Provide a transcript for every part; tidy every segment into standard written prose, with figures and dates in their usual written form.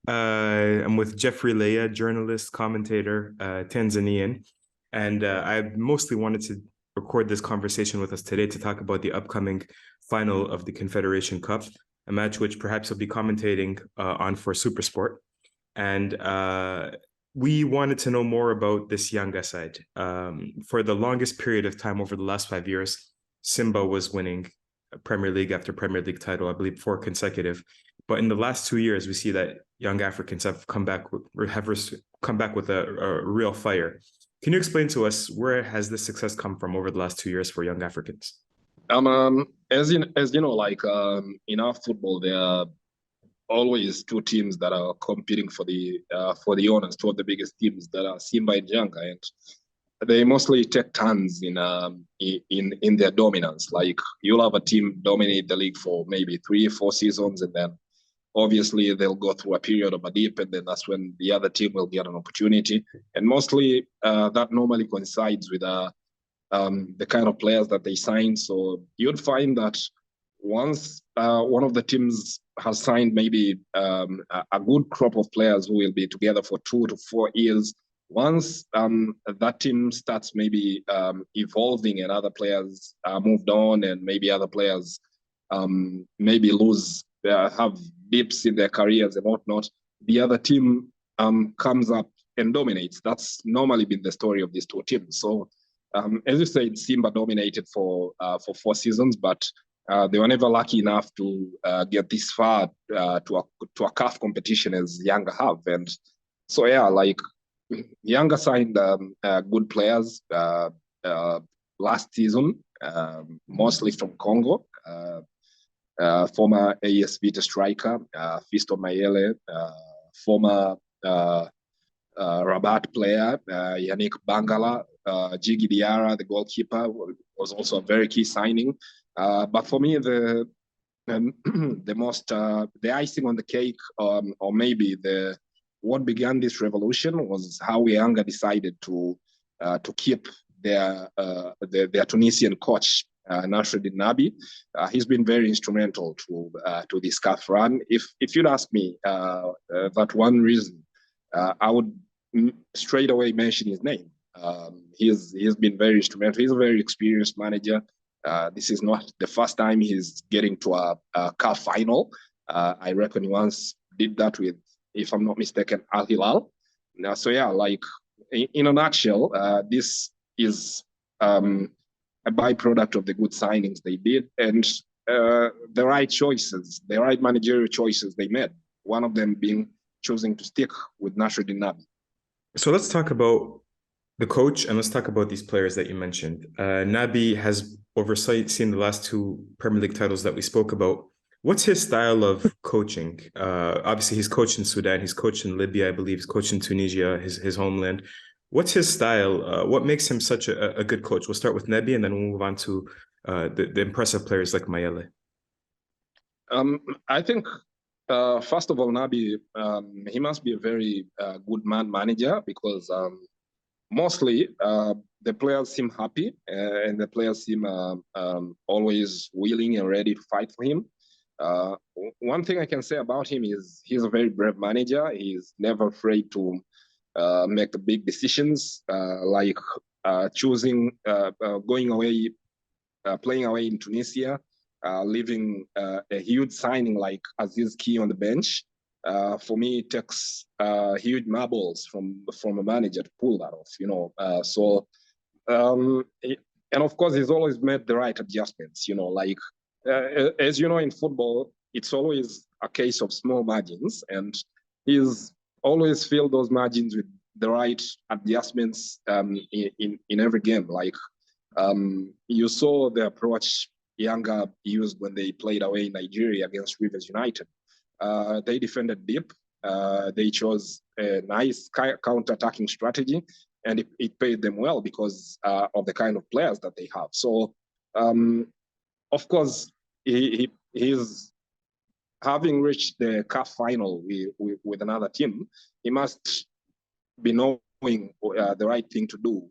I'm with Geoffrey Lea, journalist, commentator, Tanzanian. And I mostly wanted to record this conversation with us today to talk about the upcoming final of the Confederation Cup, a match which perhaps you'll be commentating on for Supersport. And we wanted to know more about this Yanga side. For the longest period of time over the last 5 years, Simba was winning Premier League after Premier League title, I believe 4 consecutive. But in the last 2 years, we see that young Africans have come back with a real fire. Can you explain to us where has this success come from over the last 2 years for young Africans? As you know, in our football, there are always two teams that are competing for the honors, two of the biggest teams that are Simba and Yanga, and they mostly take turns in their dominance. Like you'll have a team dominate the league for maybe 3 or 4 seasons, and then obviously they'll go through a period of a dip, and then that's when the other team will get an opportunity. And mostly that normally coincides with the kind of players that they sign. So you'd find that once one of the teams has signed maybe a good crop of players who will be together for 2 to 4 years, once that team starts maybe evolving and other players moved on, and maybe other players maybe have dips in their careers and whatnot, the other team comes up and dominates. That's normally been the story of these two teams. So as you said, Simba dominated for 4 seasons, but they were never lucky enough to get this far to a CAF competition as Yanga have. And so, yeah, like Yanga signed good players last season, mostly from Congo. Former AS Vita striker, Fiston Mayele, former Rabat player, Yannick Bangala, Jigi Diarra, the goalkeeper, was also a very key signing. But for me, the icing on the cake, or maybe what began this revolution was how Yanga decided to keep their Tunisian coach, Nasreddine Nabi. He's been very instrumental to this CAF run. If you'd ask me that one reason, I would straight away mention his name. He's been very instrumental. He's a very experienced manager. This is not the first time he's getting to a CAF final. I reckon he once did that with, if I'm not mistaken, Al Hilal. So yeah, like in a nutshell, this is a byproduct of the good signings they did and the right choices, the right managerial choices they made. One of them being choosing to stick with Nasreddine Nabi. So let's talk about the coach and let's talk about these players that you mentioned. Nabi has overseen the last 2 Premier League titles that we spoke about. What's his style of coaching? Obviously, he's coached in Sudan, he's coached in Libya, I believe, he's coached in Tunisia, his homeland. What's his style? What makes him such a good coach? We'll start with Nabi and then we'll move on to the impressive players like Mayele. I think, first of all, Nabi, he must be a very good manager because mostly the players seem happy and the players seem always willing and ready to fight for him. One thing I can say about him is he's a very brave manager. He's never afraid to make big decisions, like choosing, going away, playing away in Tunisia, leaving a huge signing like Aziz Ki on the bench. For me, it takes huge marbles from a manager to pull that off, you know. And of course, he's always made the right adjustments, you know, like as you know, in football, it's always a case of small margins, and he's always filled those margins with the right adjustments in every game. Like you saw the approach Yanga used when they played away in Nigeria against Rivers United. They defended deep. They chose a nice counter-attacking strategy, and it paid them well because of the kind of players that they have. So, of course, he's having reached the CAF final with another team. He must be knowing the right thing to do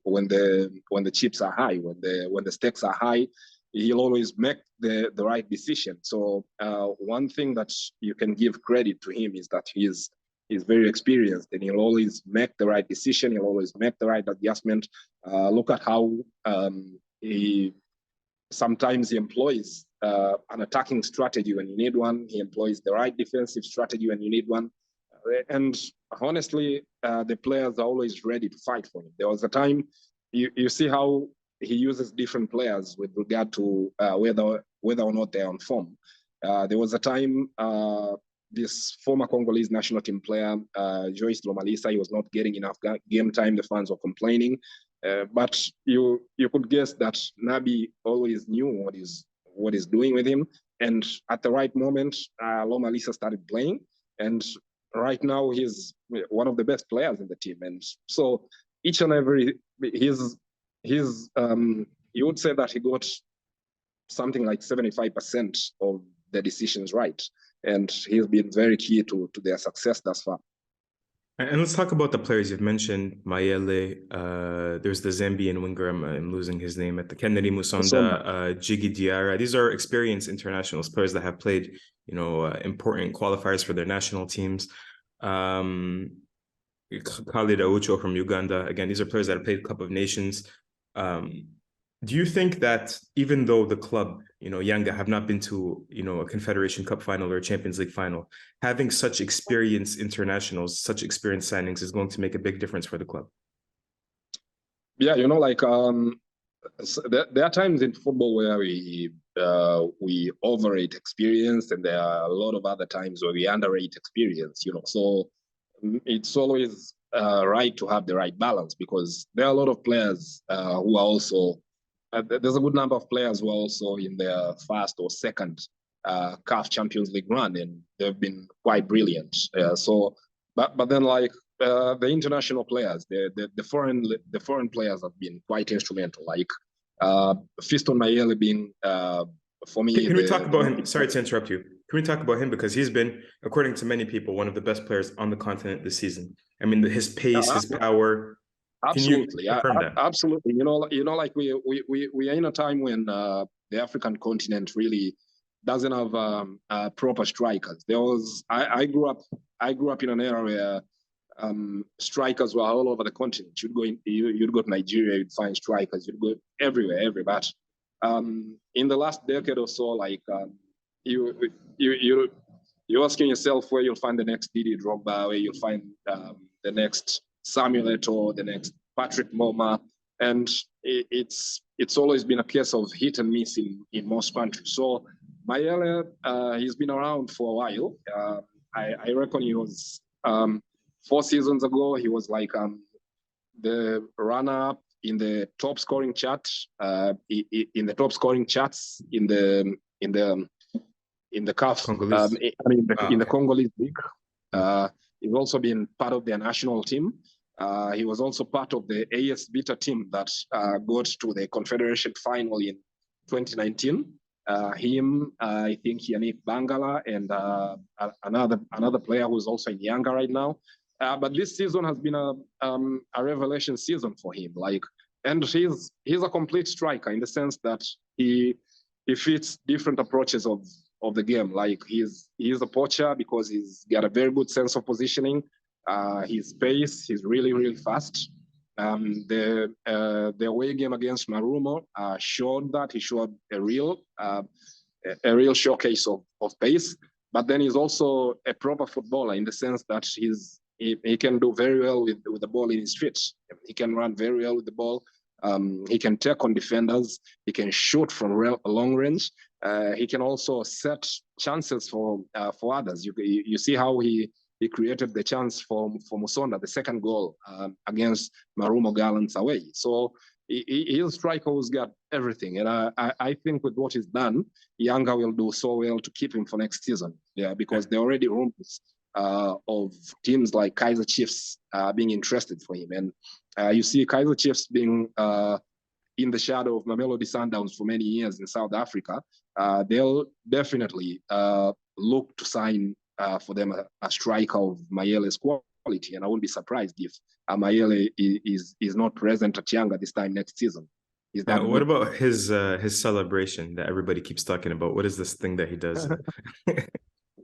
when the chips are high, when the stakes are high. he'll always make the right decision. So one thing that you can give credit to him is that he's very experienced, and he'll always make the right decision. He'll always make the right adjustment. Look at how he employs an attacking strategy when you need one. He employs the right defensive strategy when you need one. And honestly, the players are always ready to fight for him. There was a time, you see how he uses different players with regard to whether or not they're on form. There was a time this former Congolese national team player, Joyce Lomalisa, he was not getting enough game time. The fans were complaining. But you could guess that Nabi always knew what he's doing with him. And at the right moment, Lomalisa started playing. And right now, he's one of the best players in the team. And so each and every, you would say that he got something like 75% of the decisions right. And he's been very key to their success thus far. And let's talk about the players you've mentioned. Mayele, there's the Zambian winger, I'm losing his name, at the Kennedy Musonda, Jiggy Diarra. These are experienced internationals, players that have played, important qualifiers for their national teams. Khalid Aucho from Uganda. Again, these are players that have played Cup of Nations. Do you think that even though the club, Yanga, have not been to, a Confederation Cup final or a Champions League final, having such experienced internationals, such experienced signings is going to make a big difference for the club? Yeah, so there are times in football where we overrate experience, and there are a lot of other times where we underrate experience. So it's always right to have the right balance, because there are a lot of players who are also. There's a good number of players who are also in their first or second CAF Champions League run, and they've been quite brilliant. But then the international players, the foreign players have been quite instrumental. Like Fiston Mayele being, for me. Can we talk about him? Sorry to interrupt you. Can we talk about him, because he's been, according to many people, one of the best players on the continent this season. I mean, his pace, his power. Absolutely, absolutely. We are in a time when the African continent really doesn't have proper strikers. I grew up in an era where strikers were all over the continent. You'd go to Nigeria, you'd find strikers. You'd go everywhere. But in the last decade or so, you're asking yourself where you'll find the next Didi Drogba, where you'll find the next Samuel Eto'o, the next Patrick Moma, and it's always been a case of hit and miss in most countries. So Mayele, he's been around for a while. I reckon he was 4 seasons ago. He was the runner-up in the top scoring chart, in the top scoring charts in the CAF, in the Congolese league. He's also been part of their national team. He was also part of the AS Vita team that got to the Confederation final in 2019. I think Yannick Bangala, and another player who's also in Yanga right now. But this season has been a revelation season for him. And he's a complete striker in the sense that he fits different approaches of the game. He's a poacher because he's got a very good sense of positioning. His pace, he's really, really fast. The away game against Marumo showed that. He showed a real showcase of pace. But then he's also a proper footballer in the sense that he can do very well with the ball in his feet. He can run very well with the ball. He can take on defenders. He can shoot from long range. He can also set chances for others. You see how he created the chance for Musonda, the second goal against Marumo Gallants away. So he's a striker who's got everything. And I think with what he's done, Yanga will do so well to keep him for next season. Yeah, because there are already rumors of teams like Kaizer Chiefs being interested for him. And you see Kaizer Chiefs being in the shadow of Mamelodi Sundowns for many years in South Africa. They'll definitely look to sign for them a striker of Mayele's quality, and I wouldn't be surprised if Mayele is not present at Yanga this time next season. Is that What good? about his celebration that everybody keeps talking about? What is this thing that he does?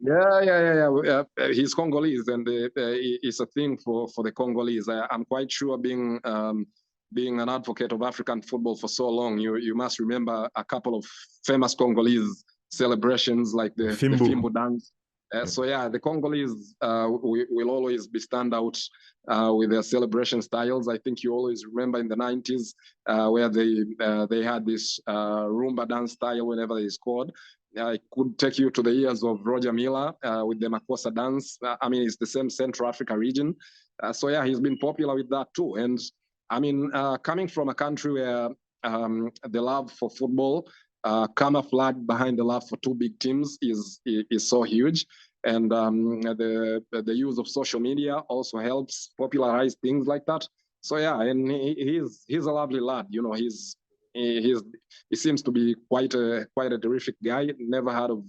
Yeah. He's Congolese, and it's a thing for the Congolese. I'm quite sure, being an advocate of African football for so long, you must remember a couple of famous Congolese celebrations like the Fimbo dance. So yeah, the Congolese will always be standout with their celebration styles. I think you always remember in the 90s where they had this rumba dance style whenever they scored. I could take you to the years of Roger Miller with the Makossa dance. I mean, it's the same Central Africa region. So yeah, he's been popular with that too. And I mean, coming from a country where the love for football camouflaged behind the love for two big teams is so huge. And the use of social media also helps popularize things like that. So yeah, and he's a lovely lad. You know, he seems to be quite a terrific guy. Never heard of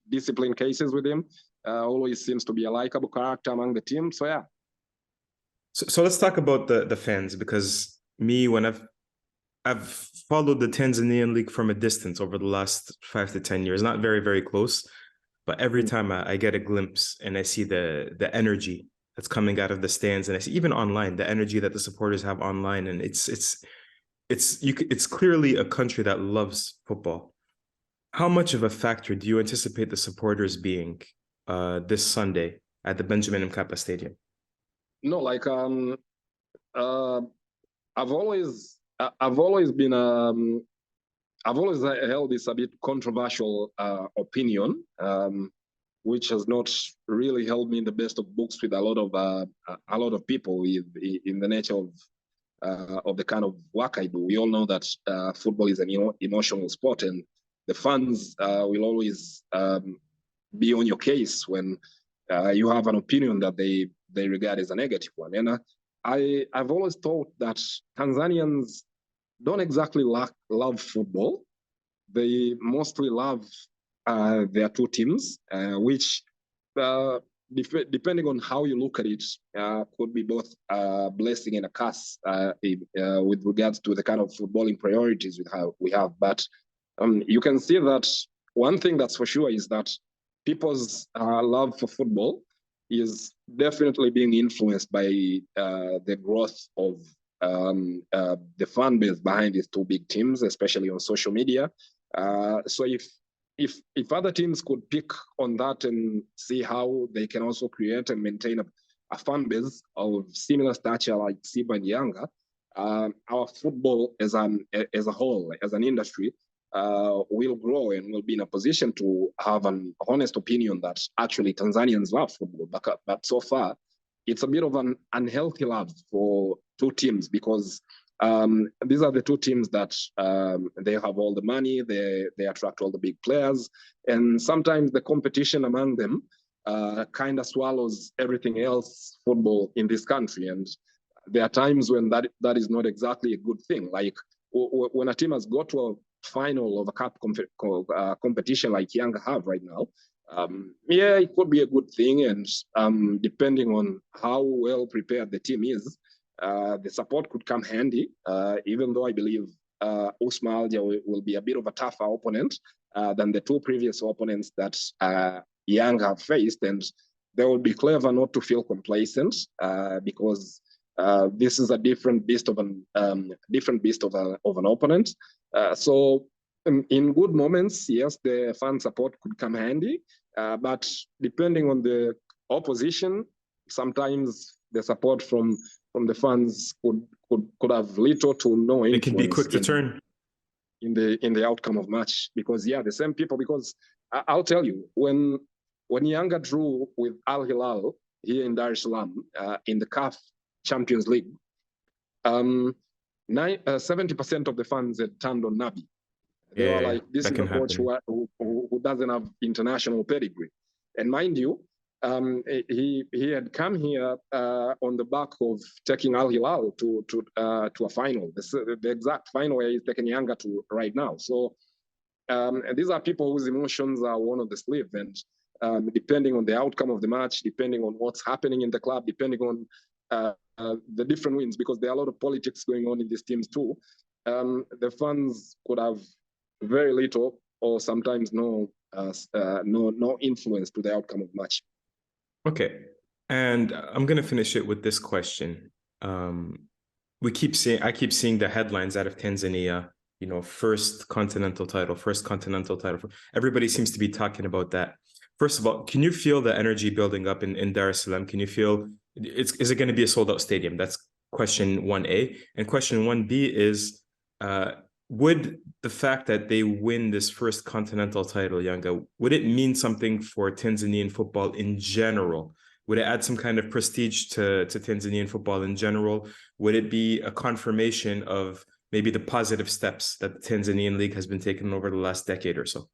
discipline cases with him. Always seems to be a likable character among the team. So yeah. So let's talk about the fans, because when I've followed the Tanzanian league from a distance over the last 5 to 10 years, not very, very close, but every time I get a glimpse and I see the energy that's coming out of the stands, and I see even online the energy that the supporters have online, and it's clearly a country that loves football. How much of a factor do you anticipate the supporters being this Sunday at the Benjamin Mkapa Stadium? No, like I've always been I've always held this a bit controversial opinion, which has not really held me in the best of books with a lot of people in the nature of the kind of work I do. We all know that football is an emotional sport, and the fans will always be on your case when you have an opinion that they regard as a negative one. And I've always thought that Tanzanians don't exactly love football. They mostly love their two teams, which, depending on how you look at it, could be both a blessing and a curse with regards to the kind of footballing priorities we have. But you can see that one thing that's for sure is that people's love for football is definitely being influenced by the growth of the fan base behind these two big teams, especially on social media. So if other teams could pick on that and see how they can also create and maintain a fan base of similar stature like Simba and Yanga, our football as a whole, as an industry, will grow and will be in a position to have an honest opinion that actually Tanzanians love football. But so far, it's a bit of an unhealthy love for two teams, because these are the two teams that they have all the money, they attract all the big players, and sometimes the competition among them kind of swallows everything else football in this country. And there are times when that is not exactly a good thing. Like when a team has got to a final of a cup competition like Yanga have right now, yeah, it could be a good thing. And depending on how well prepared the team is, the support could come handy, even though I believe USM of Algiers will be a bit of a tougher opponent than the two previous opponents that Yanga have faced. And they will be clever not to feel complacent, because this is a different beast of an opponent. So in good moments, yes, the fan support could come handy, but depending on the opposition, sometimes the support from the fans could have little to no influence. It can be quick to turn in the outcome of match, because yeah, the same people. Because I'll tell you, when Yanga drew with Al Hilal here in Dar es Salaam in the CAF Champions League, 70% of the fans had turned on Nabi. They were like, this is a coach who doesn't have international pedigree. And mind you, he had come here on the back of taking Al Hilal to a final, the exact final where he's taking Yanga to right now. So and these are people whose emotions are worn on the sleeve, and depending on the outcome of the match, depending on what's happening in the club, depending on the different wins, because there are a lot of politics going on in these teams too. the fans could have very little or sometimes no influence to the outcome of the match. Okay, and I'm gonna finish it with this question. I keep seeing the headlines out of Tanzania. You know, first continental title. Everybody seems to be talking about that. First of all, can you feel the energy building up in Dar es Salaam? Can you feel is it going to be a sold out stadium? That's question 1A. And question 1B is, would the fact that they win this first continental title, Yanga, would it mean something for Tanzanian football in general? Would it add some kind of prestige to Tanzanian football in general? Would it be a confirmation of maybe the positive steps that the Tanzanian league has been taking over the last decade or so?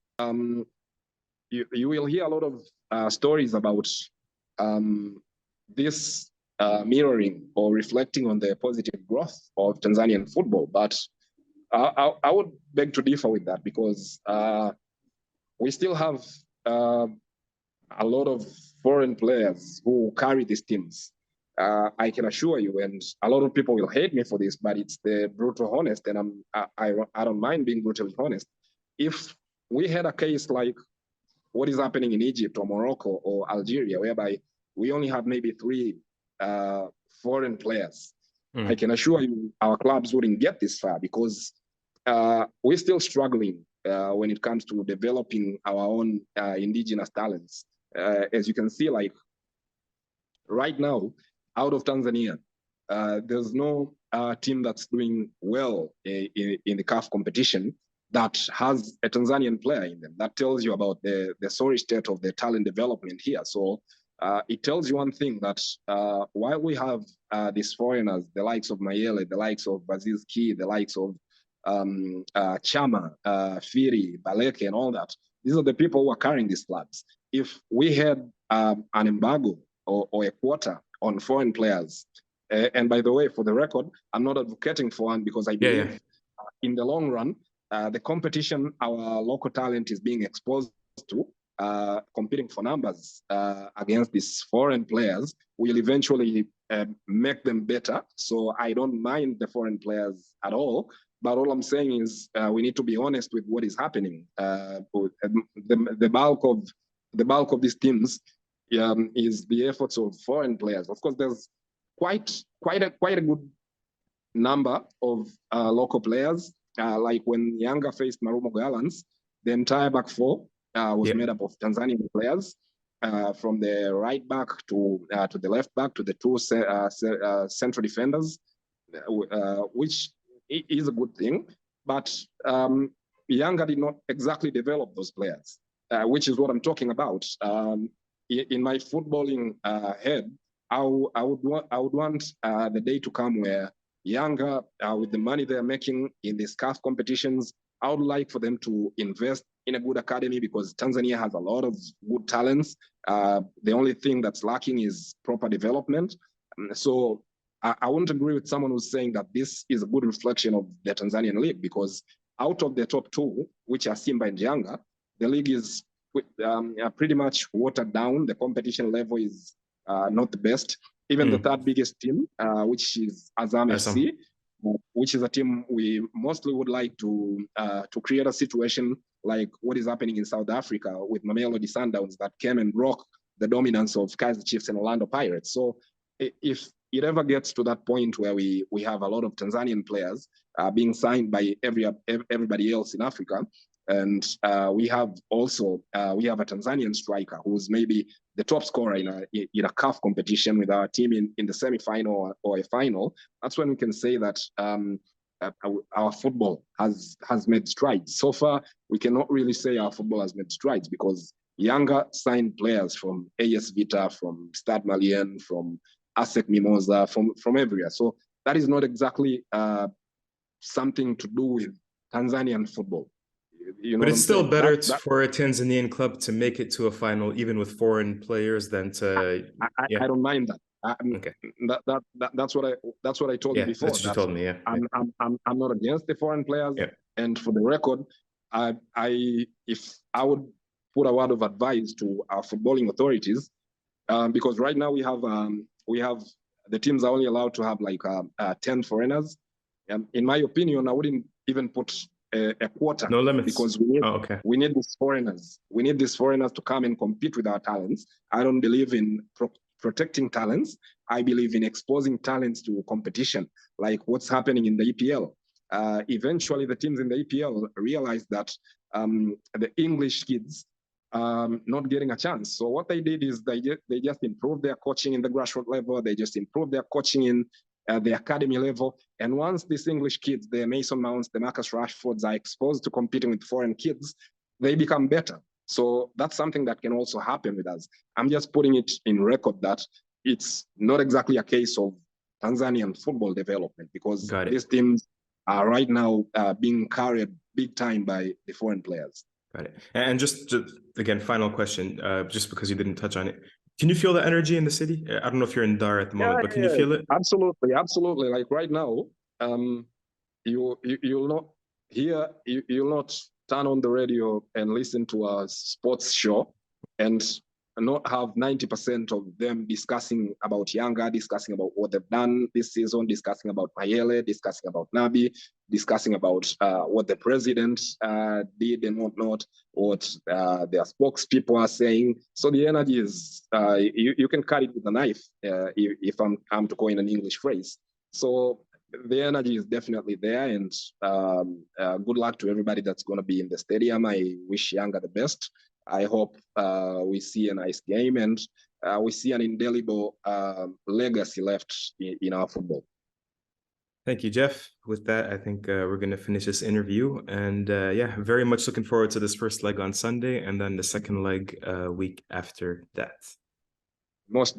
You will hear a lot of stories about this mirroring or reflecting on the positive growth of Tanzanian football. But I would beg to differ with that, because we still have a lot of foreign players who carry these teams. I can assure you, and a lot of people will hate me for this, but it's the brutal honest, and I don't mind being brutally honest. If we had a case like what is happening in Egypt or Morocco or Algeria, whereby we only have maybe 3 foreign players, I can assure you our clubs wouldn't get this far, because we're still struggling when it comes to developing our own indigenous talents. As you can see, like right now, out of Tanzania, there's no team that's doing well in the CAF competition that has a Tanzanian player in them. That tells you about the sorry state of the talent development here. So it tells you one thing, that while we have these foreigners, the likes of Mayele, the likes of Aziz Ki, the likes of Chama, Firi, Baleke, and all that, these are the people who are carrying these clubs. If we had an embargo or a quota on foreign players, and by the way, for the record, I'm not advocating for one, because I believe in the long run, the competition our local talent is being exposed to, competing for numbers against these foreign players, will eventually make them better. So I don't mind the foreign players at all. But all I'm saying is we need to be honest with what is happening. The bulk of these teams is the efforts of foreign players. Of course, there's quite a good number of local players. Like when Yanga faced Marumo Gallants, the entire back 4 was made up of Tanzanian players, from the right back to the left back to the 2 central defenders, which is a good thing. But Yanga did not exactly develop those players, which is what I'm talking about. In my footballing head, I would want the day to come where Yanga, with the money they're making in these CAF competitions, I would like for them to invest in a good academy, because Tanzania has a lot of good talents. The only thing that's lacking is proper development. So I wouldn't agree with someone who's saying that this is a good reflection of the Tanzanian league, because out of the top 2, which are Simba and Yanga, the league is pretty much watered down. The competition level is not the best. Even the 3rd biggest team, which is Azam FC, which is a team we mostly would like to create a situation like what is happening in South Africa with Mamelodi Sundowns, that came and broke the dominance of Kaizer Chiefs and Orlando Pirates. So if it ever gets to that point where we have a lot of Tanzanian players being signed by everybody else in Africa, and we have a Tanzanian striker who's maybe the top scorer in a CAF competition with our team in the semi-final or a final, that's when we can say that our football has made strides. So far, we cannot really say our football has made strides, because Yanga signed players from AS Vita, from Stade Malien, from ASEC Mimosa, from everywhere. So that is not exactly something to do with Tanzanian football. You know, but it's still better for a Tanzanian club to make it to a final, even with foreign players, than to. I don't mind that. Okay. That's what I told you before. That's what you told me. Yeah. I'm not against the foreign players. Yeah. And for the record, if I would put a word of advice to our footballing authorities, because right now we have the teams are only allowed to have like 10 foreigners. In my opinion, I wouldn't even put a quarter. No limits. Because we need these foreigners. We need these foreigners to come and compete with our talents. I don't believe in protecting talents. I believe in exposing talents to competition, like what's happening in the EPL. Eventually, the teams in the EPL realized that the English kids not getting a chance. So what they did is they just improved their coaching in the grassroots level. They just improved their coaching in the academy level. And once these English kids, the Mason Mounts, the Marcus Rashfords, are exposed to competing with foreign kids, they become better. So that's something that can also happen with us. I'm just putting it in record that it's not exactly a case of Tanzanian football development, because these teams are right now being carried big time by the foreign players. Got it. And just again, final question, just because you didn't touch on it. Can you feel the energy in the city? I don't know if you're in Dar at the moment, but can you feel it? Absolutely, absolutely. Like right now, you'll not hear, you'll not turn on the radio and listen to a sports show and not have 90% of them discussing about Yanga, discussing about what they've done this season, discussing about Mayele, discussing about Nabi, discussing about what the president did and whatnot, what their spokespeople are saying. So the energy is, you can cut it with a knife, if I'm to coin an English phrase. So the energy is definitely there, and good luck to everybody that's going to be in the stadium. I wish Yanga the best. I hope we see a nice game, and we see an indelible legacy left in our football. Thank you, Jeff. With that, I think we're going to finish this interview. And yeah, very much looking forward to this first leg on Sunday, and then the second leg week after that. Most